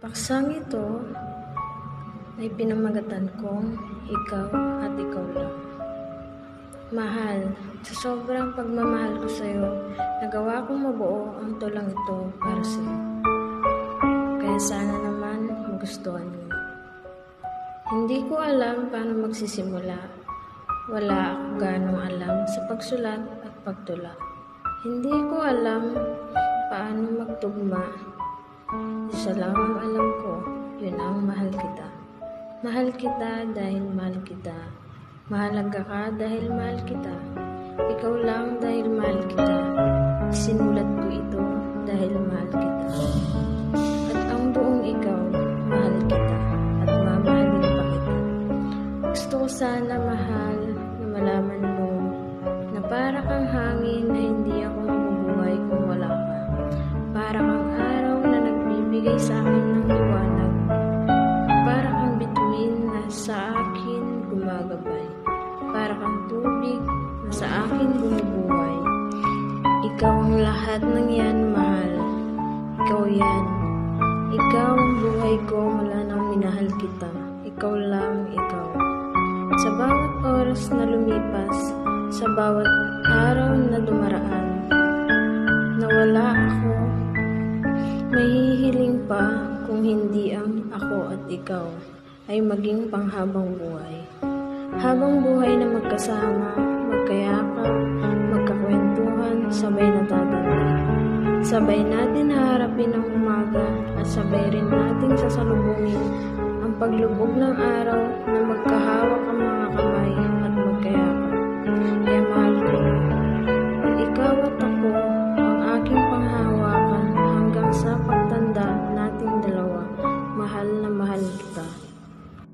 Paksang ito ay pinamagatan kong ikaw at ikaw lang. Mahal, sa sobrang pagmamahal ko sa iyo, nagawa kong mabuo ang tulang ito para sa iyo. Kaya sana naman magustuhan mo. Hindi ko alam paano magsisimula. Wala ako ganong alam sa pagsulat at pagtula. Hindi ko alam paano magtugma. Isa lang ang alam ko, yun ang mahal kita. Mahal kita dahil mahal kita. Mahalaga ka dahil mahal kita. Ikaw lang dahil mahal kita. Sinulat ko ito dahil mahal kita. At ang buong ikaw, mahal kita. At mamahalin pa kita. Gusto ko sana, mahal, na malaman mo na para kang hangin na hindi ako mabubuhay kung wala ka. Para kang araw na nagbibigay sa akin ng liwanag. Para kang bituin na sa akin gumagabay. Para kang tubig na sa akin bumubuhay. Ikaw ang lahat ng yan, mahal. Ikaw yan. Ikaw ang buhay ko mula nang minahal kita. Ikaw lang, ikaw. Sa bawat oras na lumipas, sa bawat araw na dumaraan, nawala ako, mahihiling pa kung hindi ang ako at ikaw ay maging panghabang buhay. Habang buhay na magkasama, magkayakap, magkakwentuhan, sabay natatanda. Sabay natin haharapin ang umaga at sabay rin nating sasalubungin ang paglubog ng araw na magkahawak ang mga kamay at magkayakap. Kaya mahal ko, at ikaw at ako ang aking panghawakan hanggang sa pagtanda nating dalawa. Mahal na mahal kita.